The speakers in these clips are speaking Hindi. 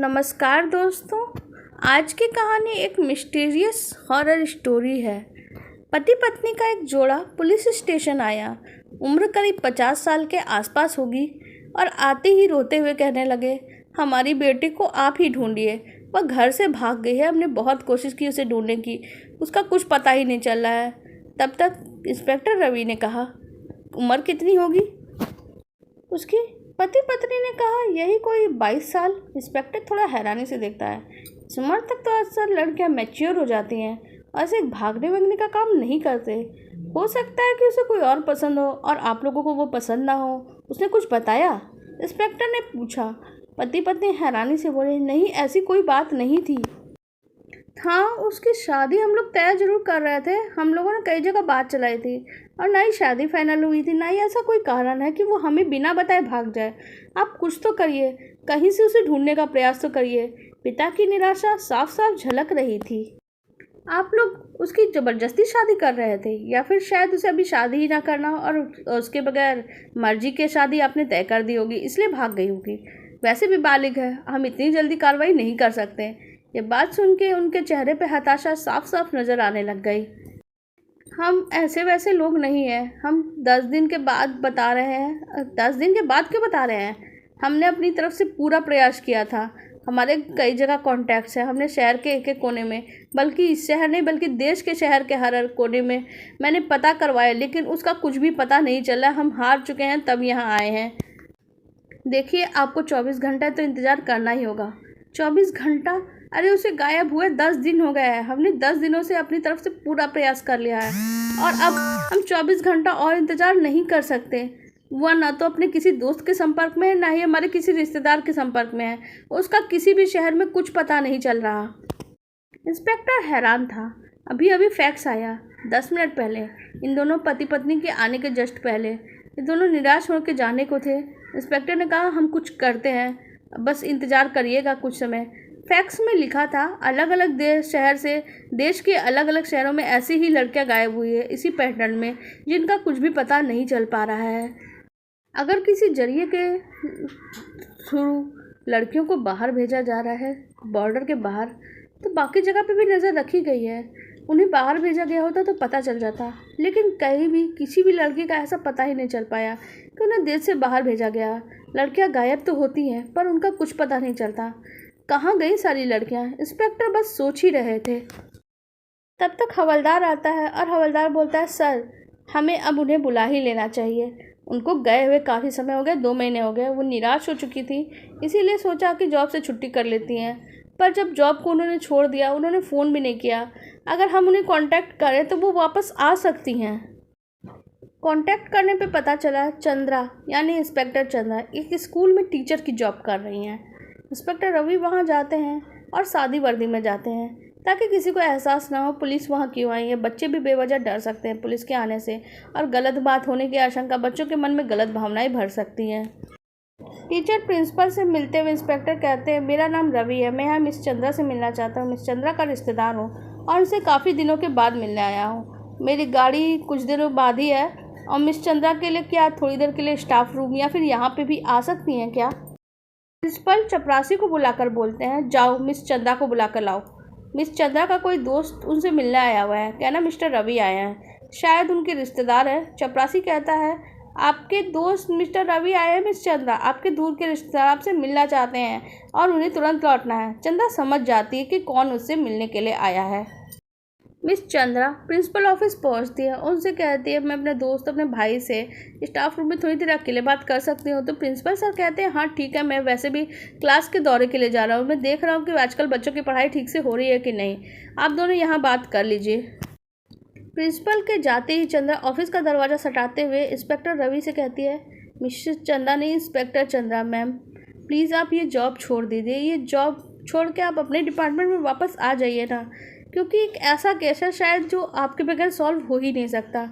नमस्कार दोस्तों। आज की कहानी एक मिस्टीरियस हॉरर स्टोरी है। पति पत्नी का एक जोड़ा पुलिस स्टेशन आया। उम्र करीब 50 साल के आसपास होगी और आते ही रोते हुए कहने लगे, हमारी बेटी को आप ही ढूंढिए। वह घर से भाग गई है। हमने बहुत कोशिश की उसे ढूंढने की, उसका कुछ पता ही नहीं चल रहा है। तब तक इंस्पेक्टर रवि ने कहा, उम्र कितनी होगी उसकी? पति पत्नी ने कहा, यही कोई 22 साल। इंस्पेक्टर थोड़ा हैरानी से देखता है। इस उम्र तक तो अक्सर लड़कियां मैच्योर हो जाती हैं और ऐसे भागने वगने का काम नहीं करते। हो सकता है कि उसे कोई और पसंद हो और आप लोगों को वो पसंद ना हो। उसने कुछ बताया? इंस्पेक्टर ने पूछा। पति पत्नी हैरानी से बोले, नहीं, ऐसी कोई बात नहीं थी। हाँ, उसकी शादी हम लोग तय जरूर कर रहे थे। हम लोगों ने कई जगह बात चलाई थी और ना ही शादी फाइनल हुई थी, ना ही ऐसा कोई कारण है कि वो हमें बिना बताए भाग जाए। आप कुछ तो करिए, कहीं से उसे ढूंढने का प्रयास तो करिए। पिता की निराशा साफ साफ झलक रही थी। आप लोग उसकी ज़बरदस्ती शादी कर रहे थे या फिर शायद उसे अभी शादी ही ना करना हो और उसके बगैर मर्जी के शादी आपने तय कर दी होगी, इसलिए भाग गई होगी। वैसे भी बालिग है, हम इतनी जल्दी कार्रवाई नहीं कर सकते। ये बात सुन के उनके चेहरे पे हताशा साफ साफ नज़र आने लग गई। हम ऐसे वैसे लोग नहीं हैं। हम 10 दिन के बाद बता रहे हैं। 10 दिन के बाद क्यों बता रहे हैं? हमने अपनी तरफ से पूरा प्रयास किया था। हमारे कई जगह कॉन्टैक्ट्स हैं। हमने शहर के एक एक कोने में, बल्कि इस शहर नहीं बल्कि देश के शहर के हर कोने में मैंने पता करवाया, लेकिन उसका कुछ भी पता नहीं चला। हम हार चुके हैं, तब यहाँ आए हैं। देखिए, आपको 24 घंटा तो इंतज़ार करना ही होगा। 24 घंटा? अरे, उसे गायब हुए 10 दिन हो गए हैं। हमने 10 दिनों से अपनी तरफ से पूरा प्रयास कर लिया है और अब हम 24 घंटा और इंतज़ार नहीं कर सकते। वह ना तो अपने किसी दोस्त के संपर्क में है, ना ही हमारे किसी रिश्तेदार के संपर्क में है। उसका किसी भी शहर में कुछ पता नहीं चल रहा। इंस्पेक्टर हैरान था। अभी अभी फैक्स आया, 10 मिनट पहले, इन दोनों पति पत्नी के आने के जस्ट पहले। ये दोनों निराश होकर जाने को थे। इंस्पेक्टर ने कहा, हम कुछ करते हैं, बस इंतज़ार करिएगा कुछ समय। फैक्स में लिखा था, अलग अलग शहर से देश के अलग अलग शहरों में ऐसी ही लड़कियां गायब हुई है, इसी पैटर्न में, जिनका कुछ भी पता नहीं चल पा रहा है। अगर किसी जरिए के थ्रू लड़कियों को बाहर भेजा जा रहा है, बॉर्डर के बाहर, तो बाकी जगह पे भी नज़र रखी गई है। उन्हें बाहर भेजा गया होता तो पता चल जाता, लेकिन कहीं भी किसी भी लड़की का ऐसा पता ही नहीं चल पाया कि उन्हें देश से बाहर भेजा गया। लड़कियां गायब तो होती हैं, पर उनका कुछ पता नहीं चलता। कहाँ गई सारी लड़कियां? इंस्पेक्टर बस सोच ही रहे थे। तब तक हवलदार आता है और हवलदार बोलता है, सर, हमें अब उन्हें बुला ही लेना चाहिए। उनको गए हुए काफ़ी समय हो गया, 2 महीने हो गए। वो निराश हो चुकी थी, इसीलिए सोचा कि जॉब से छुट्टी कर लेती हैं। पर जब जॉब को उन्होंने छोड़ दिया, उन्होंने फ़ोन भी नहीं किया। अगर हम उन्हें कांटेक्ट करें तो वो वापस आ सकती हैं। कांटेक्ट करने पे पता चला, चंद्रा यानी इंस्पेक्टर चंद्रा एक स्कूल में टीचर की जॉब कर रही हैं। इंस्पेक्टर रवि वहाँ जाते हैं और सादी वर्दी में जाते हैं, ताकि किसी को एहसास ना हो पुलिस वहाँ क्यों आई है। बच्चे भी बेवजह डर सकते हैं पुलिस के आने से, और गलत बात होने की आशंका बच्चों के मन में गलत भावनाएं भर सकती हैं। टीचर प्रिंसिपल से मिलते हुए इंस्पेक्टर कहते हैं, मेरा नाम रवि है, मैं यहाँ मिस चंद्रा से मिलना चाहता हूँ। मिस चंद्रा का रिश्तेदार हूँ और उनसे काफ़ी दिनों के बाद मिलने आया हूँ। मेरी गाड़ी कुछ दिनों बाद ही है और मिस चंद्रा के लिए क्या थोड़ी देर के लिए स्टाफ रूम या फिर यहाँ पे भी आ सकती हैं क्या? प्रिंसिपल चपरासी को बुलाकर बोलते हैं, जाओ मिस चंद्रा को बुलाकर लाओ। मिस चंद्रा का कोई दोस्त उनसे मिलने आया हुआ है, कहना मिस्टर रवि आए हैं, शायद उनके रिश्तेदार है। चपरासी कहता है, आपके दोस्त मिस्टर रवि आए हैं मिस चंद्रा, आपके दूर के रिश्तेदार आपसे मिलना चाहते हैं और उन्हें तुरंत लौटना है। चंद्रा समझ जाती है कि कौन उससे मिलने के लिए आया है। मिस चंद्रा प्रिंसिपल ऑफिस पहुंचती है, उनसे कहती है, मैं अपने दोस्त अपने भाई से स्टाफ रूम में थोड़ी देर अकेले बात कर सकती हूँ? तो प्रिंसिपल सर कहते हैं, हाँ ठीक है, मैं वैसे भी क्लास के दौरे के लिए जा रहा हूँ। मैं देख रहा हूँ कि आजकल बच्चों की पढ़ाई ठीक से हो रही है कि नहीं, आप दोनों यहाँ बात कर लीजिए। प्रिंसिपल के जाते ही चंद्रा ऑफिस का दरवाज़ा सटाते हुए इंस्पेक्टर रवि से कहती है, मिसेस चंद्रा नहीं, इंस्पेक्टर चंद्रा मैम, प्लीज़ आप ये जॉब छोड़ दीजिए। ये जॉब छोड़ के आप अपने डिपार्टमेंट में वापस आ जाइए ना, क्योंकि एक ऐसा केस है शायद जो आपके बगैर सॉल्व हो ही नहीं सकता।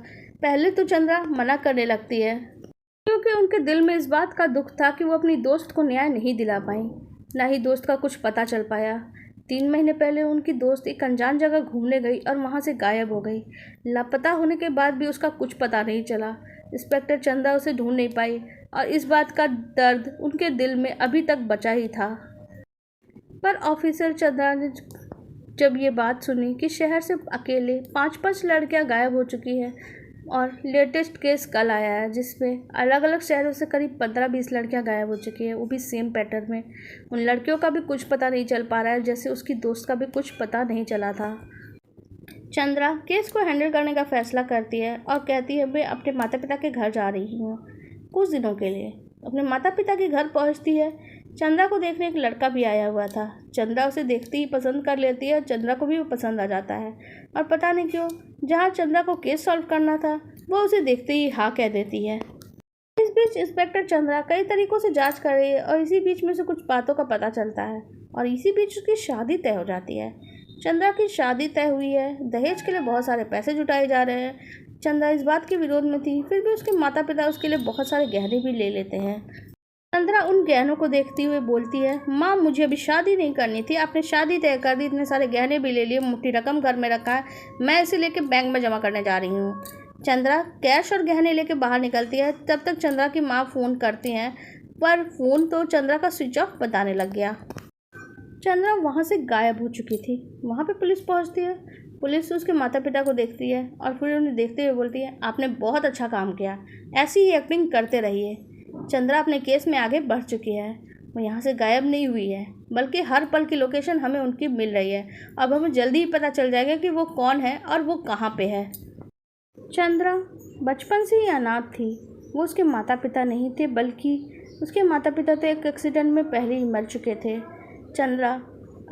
पहले तो चंद्रा मना करने लगती है, क्योंकि उनके दिल में इस बात का दुख था कि वो अपनी दोस्त को न्याय नहीं दिला पाई, ना ही दोस्त का कुछ पता चल पाया। 3 महीने पहले उनकी दोस्त एक अनजान जगह घूमने गई और वहाँ से गायब हो गई। लापता होने के बाद भी उसका कुछ पता नहीं चला। इंस्पेक्टर चंद्रा उसे ढूंढ नहीं पाई और इस बात का दर्द उनके दिल में अभी तक बचा ही था। पर ऑफिसर चंद्रा ने जब ये बात सुनी कि शहर से अकेले 5-5 लड़कियां गायब हो चुकी हैं और लेटेस्ट केस कल आया है जिसमें अलग अलग शहरों से करीब 15-20 लड़कियां गायब हो चुकी हैं, वो भी सेम पैटर्न में। उन लड़कियों का भी कुछ पता नहीं चल पा रहा है, जैसे उसकी दोस्त का भी कुछ पता नहीं चला था। चंद्रा केस को हैंडल करने का फैसला करती है और कहती है मैं अपने माता पिता के घर जा रही हूँ कुछ दिनों के लिए। अपने माता पिता के घर पहुँचती है। चंद्रा को देखने एक लड़का भी आया हुआ था। चंद्रा उसे देखते ही पसंद कर लेती है। चंद्रा को भी वो पसंद आ जाता है और पता नहीं क्यों जहाँ चंद्रा को केस सॉल्व करना था वो उसे देखते ही हाँ कह देती है। इस बीच इंस्पेक्टर चंद्रा कई तरीकों से जांच कर रही है और इसी बीच में से कुछ बातों का पता चलता है और इसी बीच उसकी शादी तय हो जाती है। चंद्रा की शादी तय हुई है। दहेज के लिए बहुत सारे पैसे जुटाए जा रहे हैं। चंद्रा इस बात के विरोध में थी, फिर भी उसके माता पिता उसके लिए बहुत सारे गहने भी ले लेते हैं। चंद्रा उन गहनों को देखती हुए बोलती है माँ मुझे अभी शादी नहीं करनी थी, आपने शादी तय कर दी, इतने सारे गहने भी ले लिए, मोटी रकम घर में रखा है, मैं इसे लेके बैंक में जमा करने जा रही हूँ। चंद्रा कैश और गहने लेके बाहर निकलती है। तब तक चंद्रा की माँ फ़ोन करती हैं पर फ़ोन तो चंद्रा का स्विच ऑफ बताने लग गया। चंद्रा वहाँ से गायब हो चुकी थी। वहाँ पे पुलिस पहुँचती है। पुलिस उसके माता पिता को देखती है और फिर उन्हें देखते हुए बोलती है आपने बहुत अच्छा काम किया, ऐसी ही एक्टिंग करते रहिए। चंद्रा अपने केस में आगे बढ़ चुकी है। वो यहाँ से गायब नहीं हुई है बल्कि हर पल की लोकेशन हमें उनकी मिल रही है। अब हमें जल्दी ही पता चल जाएगा कि वो कौन है और वो कहाँ पे है। चंद्रा बचपन से ही अनाथ थी। वो उसके माता पिता नहीं थे बल्कि उसके माता पिता तो एक एक्सीडेंट में पहले ही मर चुके थे। चंद्रा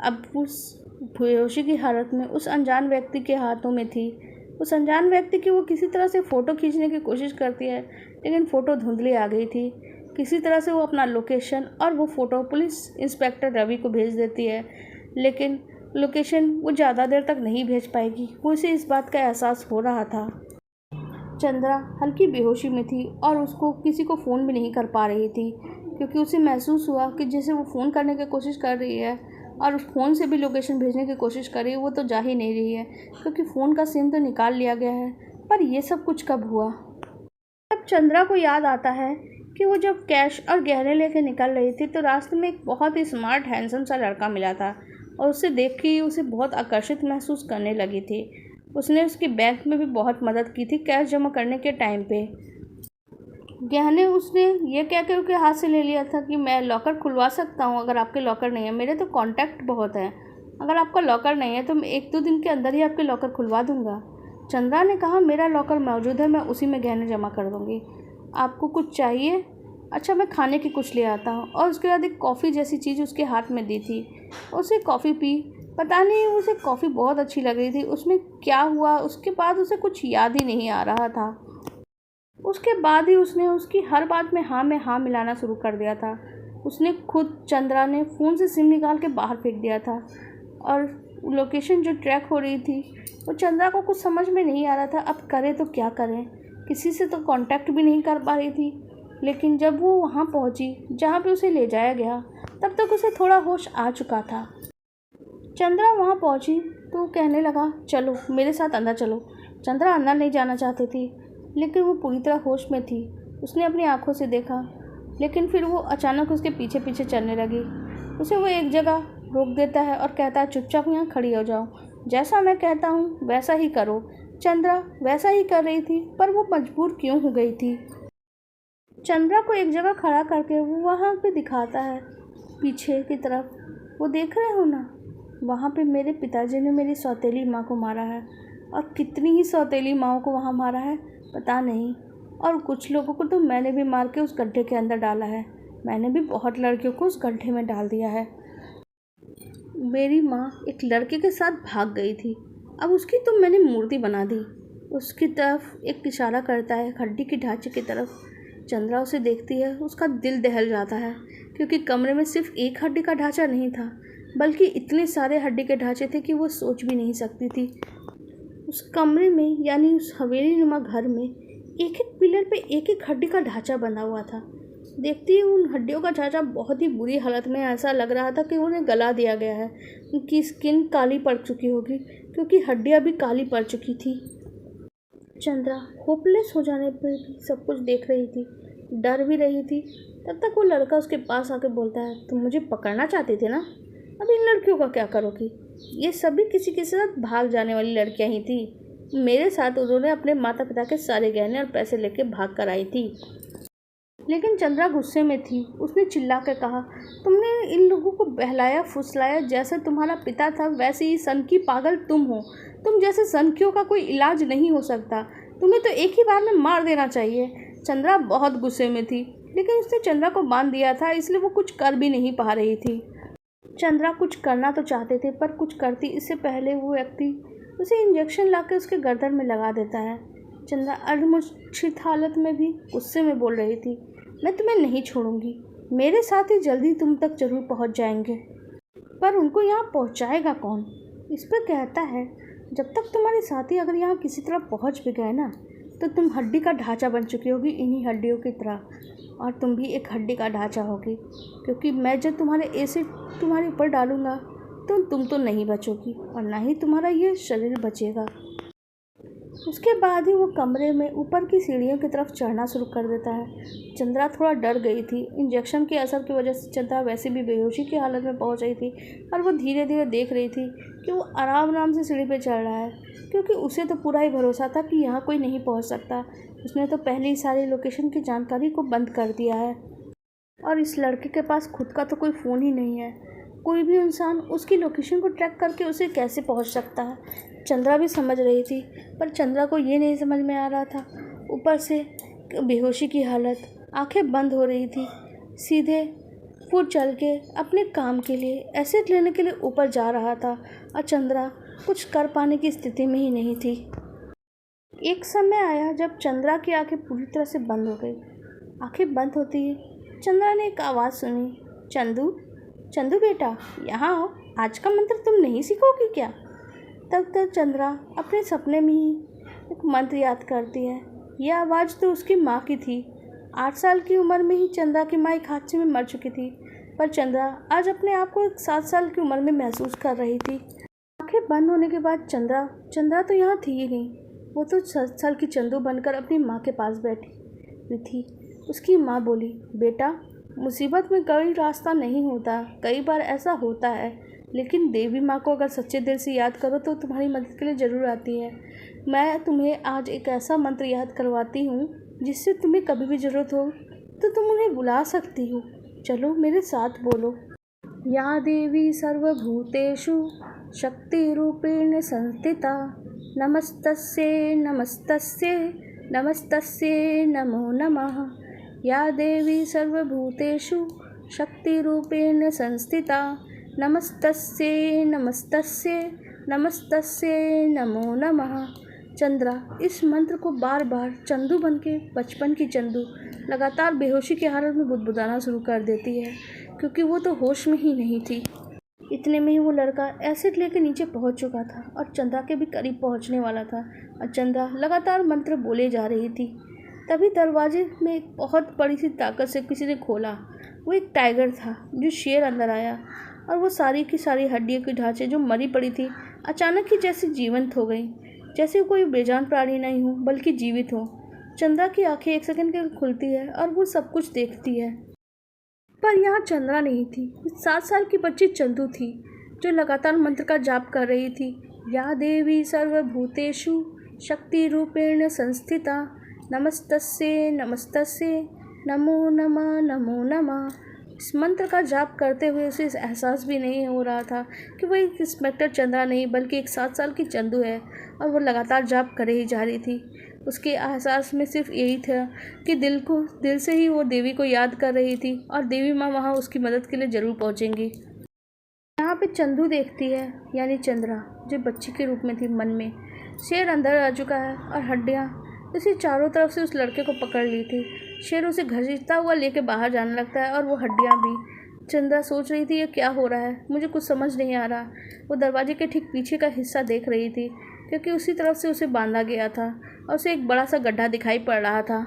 अब उस बेहोशी की हालत में उस अनजान व्यक्ति के हाथों में थी। उस अनजान व्यक्ति की वो किसी तरह से फ़ोटो खींचने की कोशिश करती है लेकिन फ़ोटो धुंधली आ गई थी। किसी तरह से वो अपना लोकेशन और वो फ़ोटो पुलिस इंस्पेक्टर रवि को भेज देती है लेकिन लोकेशन वो ज़्यादा देर तक नहीं भेज पाएगी। वो उसे इस बात का एहसास हो रहा था। चंद्रा हल्की बेहोशी में थी और उसको किसी को फ़ोन भी नहीं कर पा रही थी क्योंकि उसे महसूस हुआ कि जैसे वो फ़ोन करने की कोशिश कर रही है और उस फ़ोन से भी लोकेशन भेजने की कोशिश कर रही है वो तो जा ही नहीं रही है क्योंकि फ़ोन का सिम तो निकाल लिया गया है। पर ये सब कुछ कब हुआ? तब चंद्रा को याद आता है कि वो जब कैश और गहने लेके निकल रही थी तो रास्ते में एक बहुत ही स्मार्ट हैंडसम सा लड़का मिला था और उसे देख के उसे बहुत आकर्षित महसूस करने लगी थी। उसने उसकी बैंक में भी बहुत मदद की थी कैश जमा करने के टाइम पे। गहने उसने ये कह कर उसके हाथ से ले लिया था कि मैं लॉकर खुलवा सकता हूँ अगर आपके लॉकर नहीं है, मेरे तो कॉन्टैक्ट बहुत हैं, अगर आपका लॉकर नहीं है तो मैं 1-2 दिन के अंदर ही आपके लॉकर खुलवा दूँगा। चंद्रा ने कहा मेरा लॉकर मौजूद है, मैं उसी में गहने जमा कर दूँगी। आपको कुछ चाहिए? अच्छा मैं खाने की कुछ ले आता हूँ। और उसके बाद एक कॉफ़ी जैसी चीज़ उसके हाथ में दी थी। उसे कॉफ़ी पी। पता नहीं उसे कॉफ़ी बहुत अच्छी लग रही थी। उसमें क्या हुआ उसके बाद उसे कुछ याद ही नहीं आ रहा था। उसके बाद ही उसने उसकी हर बात में हाँ मिलाना शुरू कर दिया था। उसने खुद चंद्रा ने फ़ोन से सिम निकाल के बाहर फेंक दिया था और लोकेशन जो ट्रैक हो रही थी वो चंद्रा को कुछ समझ में नहीं आ रहा था अब करे तो क्या करें। किसी से तो कांटेक्ट भी नहीं कर पा रही थी। लेकिन जब वो वहाँ पहुँची जहाँ पे उसे ले जाया गया तब तक उसे थोड़ा होश आ चुका था। चंद्रा वहाँ पहुँची तो कहने लगा चलो मेरे साथ अंदर चलो। चंद्रा अंदर नहीं जाना चाहती थी लेकिन वो पूरी तरह होश में थी। उसने अपनी आंखों से देखा लेकिन फिर वो अचानक उसके पीछे पीछे चलने लगी। उसे वो एक जगह रोक देता है और कहता है चुपचाप यहाँ खड़ी हो जाओ, जैसा मैं कहता हूँ वैसा ही करो। चंद्रा वैसा ही कर रही थी पर वो मजबूर क्यों हो गई थी। चंद्रा को एक जगह खड़ा करके वो वहाँ पे दिखाता है पीछे की तरफ। वो देख रहे हो ना, वहाँ पे मेरे पिताजी ने मेरी सौतेली माँ को मारा है और कितनी ही सौतेली माँओं को वहाँ मारा है पता नहीं। और कुछ लोगों को तो मैंने भी मार के उस गड्ढे के अंदर डाला है। मैंने भी बहुत लड़कियों को उस गड्ढे में डाल दिया है। मेरी माँ एक लड़के के साथ भाग गई थी, अब उसकी तो मैंने मूर्ति बना दी। उसकी तरफ एक इशारा करता है हड्डी के ढांचे की तरफ। चंद्रा उसे देखती है, उसका दिल दहल जाता है क्योंकि कमरे में सिर्फ एक हड्डी का ढांचा नहीं था बल्कि इतने सारे हड्डी के ढांचे थे कि वो सोच भी नहीं सकती थी। उस कमरे में यानी उस हवेली नुमा घर में एक एक पिलर पे एक एक हड्डी का ढांचा बना हुआ था। देखती ही उन हड्डियों का ढांचा बहुत ही बुरी हालत में, ऐसा लग रहा था कि उन्हें गला दिया गया है। उनकी स्किन काली पड़ चुकी होगी क्योंकि हड्डियाँ भी काली पड़ चुकी थी। चंद्रा होपलेस हो जाने पर भी सब कुछ देख रही थी, डर भी रही थी। तब तक वो लड़का उसके पास आके बोलता है तुम मुझे पकड़ना चाहते थे ना, अब इन लड़कियों का क्या करोगी? ये सभी किसी के साथ भाग जाने वाली लड़कियां ही थी। मेरे साथ उन्होंने अपने माता पिता के सारे गहने और पैसे लेके भाग कर आई थी। लेकिन चंद्रा गुस्से में थी। उसने चिल्ला कर कहा, तुमने इन लोगों को बहलाया फुसलाया, जैसे तुम्हारा पिता था वैसे ही सनकी पागल तुम हो। तुम जैसे सनकियों का कोई इलाज नहीं हो सकता। तुम्हें तो एक ही बार में मार देना चाहिए। चंद्रा बहुत गुस्से में थी, लेकिन उसने चंद्रा को बांध दिया था, इसलिए वो कुछ कर भी नहीं पा रही थी। चंद्रा कुछ करना तो चाहते थे, पर कुछ करती इससे पहले वो व्यक्ति उसे इंजेक्शन लाकर उसके गर्दन में लगा देता है। चंद्रा अर्धमूर्छित हालत में भी गुस्से में बोल रही थी, मैं तुम्हें नहीं छोड़ूंगी। मेरे साथ ही जल्दी तुम तक जरूर पहुंच जाएंगे। पर उनको यहाँ पहुंचाएगा कौन? इस पर कहता है, जब तक तुम्हारे साथी अगर यहाँ किसी तरह पहुंच भी गए ना, तो तुम हड्डी का ढांचा बन चुकी होगी इन्हीं हड्डियों की तरह, और तुम भी एक हड्डी का ढांचा होगी, क्योंकि मैं जब तुम्हारे एसिड तुम्हारे ऊपर डालूंगा तो तुम तो नहीं बचोगी और ना ही तुम्हारा ये शरीर बचेगा। उसके बाद ही वो कमरे में ऊपर की सीढ़ियों की तरफ चढ़ना शुरू कर देता है। चंद्रा थोड़ा डर गई थी। इंजेक्शन के असर की वजह से चंद्रा वैसे भी बेहोशी की हालत में पहुंच गई थी, और वो धीरे धीरे देख रही थी कि वो आराम आराम से सीढ़ी पे चढ़ रहा है, क्योंकि उसे तो पूरा ही भरोसा था कि यहाँ कोई नहीं पहुँच सकता। उसने तो पहले ही सारी लोकेशन की जानकारी को बंद कर दिया है, और इस लड़के के पास खुद का तो कोई फ़ोन ही नहीं है। कोई भी इंसान उसकी लोकेशन को ट्रैक करके उसे कैसे पहुंच सकता है? चंद्रा भी समझ रही थी, पर चंद्रा को ये नहीं समझ में आ रहा था। ऊपर से बेहोशी की हालत, आंखें बंद हो रही थी। सीधे फुट चल के अपने काम के लिए एसिड लेने के लिए ऊपर जा रहा था, और चंद्रा कुछ कर पाने की स्थिति में ही नहीं थी। एक समय आया जब चंद्रा की आंखें पूरी तरह से बंद हो गई। आंखें बंद होती ही चंद्रा ने एक आवाज़ सुनी, चंदू, चंदू बेटा, यहाँ आओ। आज का मंत्र तुम नहीं सीखोगी क्या? तब तक चंद्रा अपने सपने में ही एक मंत्र याद करती है। यह आवाज़ तो उसकी माँ की थी। 8 साल की उम्र में ही चंद्रा की माँ एक हादसे में मर चुकी थी, पर चंद्रा आज अपने आप को 7 साल की उम्र में महसूस कर रही थी। आंखें बंद होने के बाद चंद्रा तो यहाँ थी ही नहीं। वो तो 7 साल की चंदू बनकर अपनी माँ के पास बैठी हुई थी। उसकी माँ बोली, बेटा, मुसीबत में कोई रास्ता नहीं होता, कई बार ऐसा होता है, लेकिन देवी माँ को अगर सच्चे दिल से याद करो तो तुम्हारी मदद के लिए ज़रूर आती है। मैं तुम्हें आज एक ऐसा मंत्र याद करवाती हूँ जिससे तुम्हें कभी भी ज़रूरत हो तो तुम उन्हें बुला सकती हो। चलो मेरे साथ बोलो, या देवी सर्वभूतेषु शक्तिरूपेण संस्थिता, नमस्तस्यै नमस्तस्यै नमस्तस्यै नमो नमः। या देवी सर्वभूतेषु शक्तिरूपेण संस्थिता, नमस्तस्यै नमस्तस्यै नमस्तस्यै नमो नमः। चंद्रा इस मंत्र को बार बार चंदू बन के बचपन की चंदू लगातार बेहोशी की हालत में बुदबुदाना शुरू कर देती है, क्योंकि वो तो होश में ही नहीं थी। इतने में ही वो लड़का एसिड लेके नीचे पहुंच चुका था और चंद्रा के भी करीब पहुंचने वाला था, और चंद्रा लगातार मंत्र बोले जा रही थी। तभी दरवाजे में एक बहुत बड़ी सी ताकत से किसी ने खोला। वो एक टाइगर था, जो शेर अंदर आया, और वो सारी की सारी हड्डियों के ढांचे जो मरी पड़ी थी अचानक ही जैसे जीवंत हो गई, जैसे कोई बेजान प्राणी नहीं हो बल्कि जीवित हो। चंद्रा की आंखें एक सेकंड के लिए खुलती है और वो सब कुछ देखती है, पर यहाँ चंद्रा नहीं थी। 7 साल की बच्ची चंदू थी, जो लगातार मंत्र का जाप कर रही थी। या देवी सर्वभूतेषु शक्ति रूपेण संस्थिता, नमस्तस्यै नमस्तस्यै नमो नमः नमो नमः। इस मंत्र का जाप करते हुए उसे एहसास भी नहीं हो रहा था कि वह एक इंस्पेक्टर चंद्रा नहीं बल्कि एक 7 साल की चंदू है, और वो लगातार जाप करे ही जा रही थी। उसके एहसास में सिर्फ यही था कि दिल से ही वो देवी को याद कर रही थी, और देवी माँ वहाँ उसकी मदद के लिए ज़रूर पहुँचेंगी। यहाँ पे चंदू देखती है, यानी चंद्रा, जो बच्ची के रूप में थी मन में। शेर अंदर आ चुका है और हड्डियाँ उसे चारों तरफ से उस लड़के को पकड़ ली थी। शेर उसे घसीटता हुआ लेके बाहर जाने लगता है, और वो हड्डियाँ भी। चंद्रा सोच रही थी ये क्या हो रहा है, मुझे कुछ समझ नहीं आ रहा। वो दरवाजे के ठीक पीछे का हिस्सा देख रही थी, क्योंकि उसी तरफ से उसे बांधा गया था और उसे एक बड़ा सा गड्ढा दिखाई पड़ रहा था।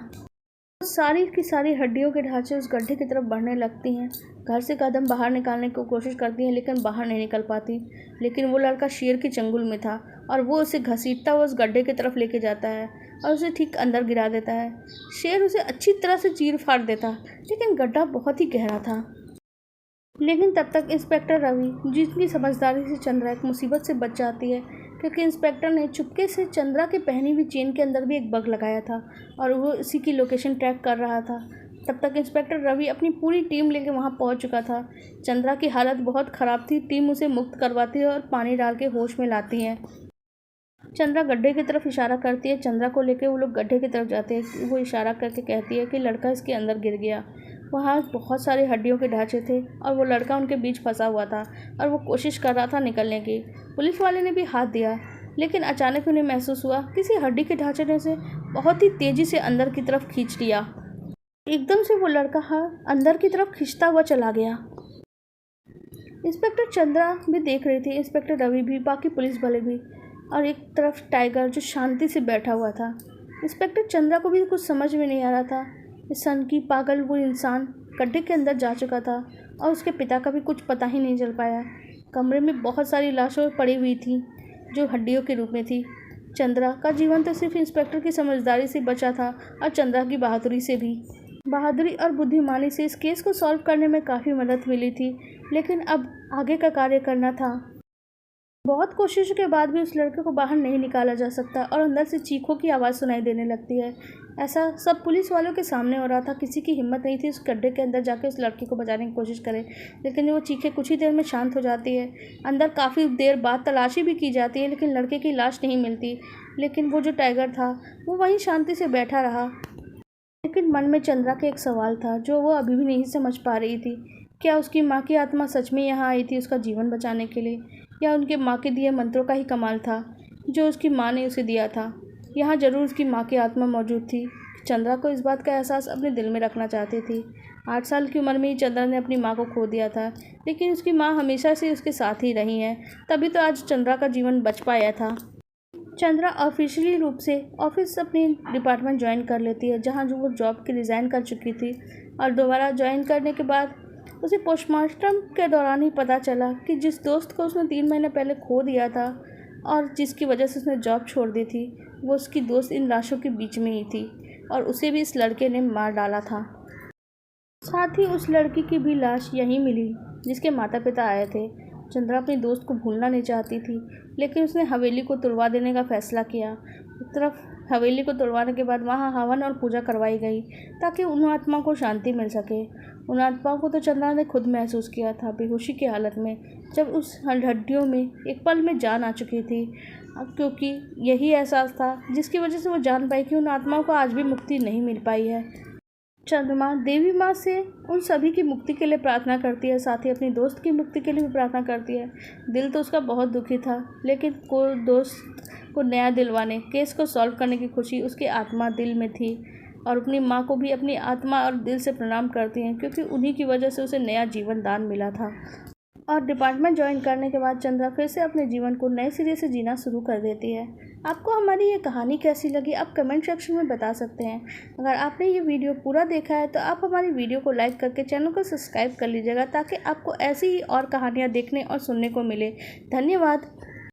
सारी की सारी हड्डियों के ढांचे उस गड्ढे की तरफ बढ़ने लगती हैं। घर से कदम बाहर निकालने की कोशिश करती हैं, लेकिन बाहर नहीं निकल पाती। लेकिन वो लड़का शेर के चंगुल में था, और वो उसे घसीटता हुआ उस गड्ढे की तरफ लेके जाता है और उसे ठीक अंदर गिरा देता है। शेर उसे अच्छी तरह से चीर फाड़ देता, लेकिन गड्ढा बहुत ही गहरा था। लेकिन तब तक इंस्पेक्टर रवि, जिसकी समझदारी से चंद्रा एक मुसीबत से बच जाती है, क्योंकि इंस्पेक्टर ने चुपके से चंद्रा के पहनी हुई चेन के अंदर भी एक बग लगाया था और वो इसी की लोकेशन ट्रैक कर रहा था। तब तक इंस्पेक्टर रवि अपनी पूरी टीम लेके वहाँ पहुँच चुका था। चंद्रा की हालत बहुत ख़राब थी। टीम उसे मुक्त करवाती है और पानी डाल के होश में लाती है। चंद्रा गड्ढे की तरफ इशारा करती है। चंद्रा को लेके वो लोग गड्ढे की तरफ जाते हैं। वो इशारा करके कहती है कि लड़का इसके अंदर गिर गया। वहाँ बहुत सारे हड्डियों के ढांचे थे और वो लड़का उनके बीच फंसा हुआ था और वो कोशिश कर रहा था निकलने की। पुलिस वाले ने भी हाथ दिया, लेकिन अचानक उन्हें महसूस हुआ किसी हड्डी के ढांचे ने से बहुत ही तेज़ी से अंदर की तरफ खींच लिया। एकदम से वो लड़का अंदर की तरफ खिंचता हुआ चला गया। इंस्पेक्टर चंद्रा भी देख रही थी, इंस्पेक्टर रवि भी, बाकी पुलिस वाले भी, और एक तरफ टाइगर जो शांति से बैठा हुआ था। इंस्पेक्टर चंद्रा को भी कुछ समझ में नहीं आ रहा था। इस सन की पागल वो इंसान गड्ढे के अंदर जा चुका था और उसके पिता का भी कुछ पता ही नहीं चल पाया। कमरे में बहुत सारी लाशें पड़ी हुई थी जो हड्डियों के रूप में थी। चंद्रा का जीवन तो सिर्फ इंस्पेक्टर की समझदारी से बचा था और चंद्रा की बहादुरी से भी। बहादुरी और बुद्धिमानी से इस केस को सॉल्व करने में काफ़ी मदद मिली थी, लेकिन अब आगे का कार्य करना था। बहुत कोशिश के बाद भी उस लड़के को बाहर नहीं निकाला जा सकता और अंदर से चीखों की आवाज़ सुनाई देने लगती है। ऐसा सब पुलिस वालों के सामने हो रहा था। किसी की हिम्मत नहीं थी उस गड्ढे के अंदर जाके उस लड़के को बचाने की कोशिश करे, लेकिन वो चीखें कुछ ही देर में शांत हो जाती है। अंदर काफ़ी देर बाद तलाशी भी की जाती है, लेकिन लड़के की लाश नहीं मिलती। लेकिन वो जो टाइगर था वो वहीं शांति से बैठा रहा। लेकिन मन में चंद्रा का एक सवाल था जो वो अभी भी नहीं समझ पा रही थी। क्या उसकी माँ की आत्मा सच में यहाँ आई थी उसका जीवन बचाने के लिए, या उनके माँ के दिए मंत्रों का ही कमाल था जो उसकी माँ ने उसे दिया था। यहाँ ज़रूर उसकी माँ की आत्मा मौजूद थी। चंद्रा को इस बात का एहसास अपने दिल में रखना चाहती थी। 8 साल की उम्र में ही चंद्रा ने अपनी माँ को खो दिया था, लेकिन उसकी माँ हमेशा से उसके साथ ही रही हैं, तभी तो आज चंद्रा का जीवन बच पाया था। चंद्रा ऑफिशियली रूप से ऑफिस अपनी डिपार्टमेंट ज्वाइन कर लेती है, जहाँ जो वो जॉब की रिज़ाइन कर चुकी थी, और दोबारा ज्वाइन करने के बाद उसे पोस्टमार्टम के दौरान ही पता चला कि जिस दोस्त को उसने 3 महीने पहले खो दिया था और जिसकी वजह से उसने जॉब छोड़ दी थी, वो उसकी दोस्त इन लाशों के बीच में ही थी और उसे भी इस लड़के ने मार डाला था। साथ ही उस लड़की की भी लाश यहीं मिली जिसके माता पिता आए थे। चंद्रा अपनी दोस्त को भूलना नहीं चाहती थी, लेकिन उसने हवेली को तुड़वा देने का फैसला किया। एक तरफ हवेली को तुड़वाने के बाद वहाँ हवन और पूजा करवाई गई ताकि उन आत्माओं को शांति मिल सके। उन आत्माओं को तो चंद्रा ने खुद महसूस किया था बेहोशी की हालत में, जब उस हड्डियों में एक पल में जान आ चुकी थी, क्योंकि यही एहसास था जिसकी वजह से वो जान पाई कि उन आत्माओं को आज भी मुक्ति नहीं मिल पाई है। चंद्रमा देवी माँ से उन सभी की मुक्ति के लिए प्रार्थना करती है, साथ ही अपनी दोस्त की मुक्ति के लिए भी प्रार्थना करती है। दिल तो उसका बहुत दुखी था, लेकिन दोस्त को नया दिलवाने, केस को सॉल्व करने की खुशी उसकी आत्मा दिल में थी, और अपनी माँ को भी अपनी आत्मा और दिल से प्रणाम करती हैं, क्योंकि उन्हीं की वजह से उसे नया जीवन दान मिला था। और डिपार्टमेंट ज्वाइन करने के बाद चंद्रा फिर से अपने जीवन को नए सिरे से जीना शुरू कर देती है। आपको हमारी ये कहानी कैसी लगी आप कमेंट सेक्शन में बता सकते हैं। अगर आपने ये वीडियो पूरा देखा है तो आप हमारी वीडियो को लाइक करके चैनल को सब्सक्राइब कर लीजिएगा, ताकि आपको ऐसी ही और कहानियाँ देखने और सुनने को मिले। धन्यवाद।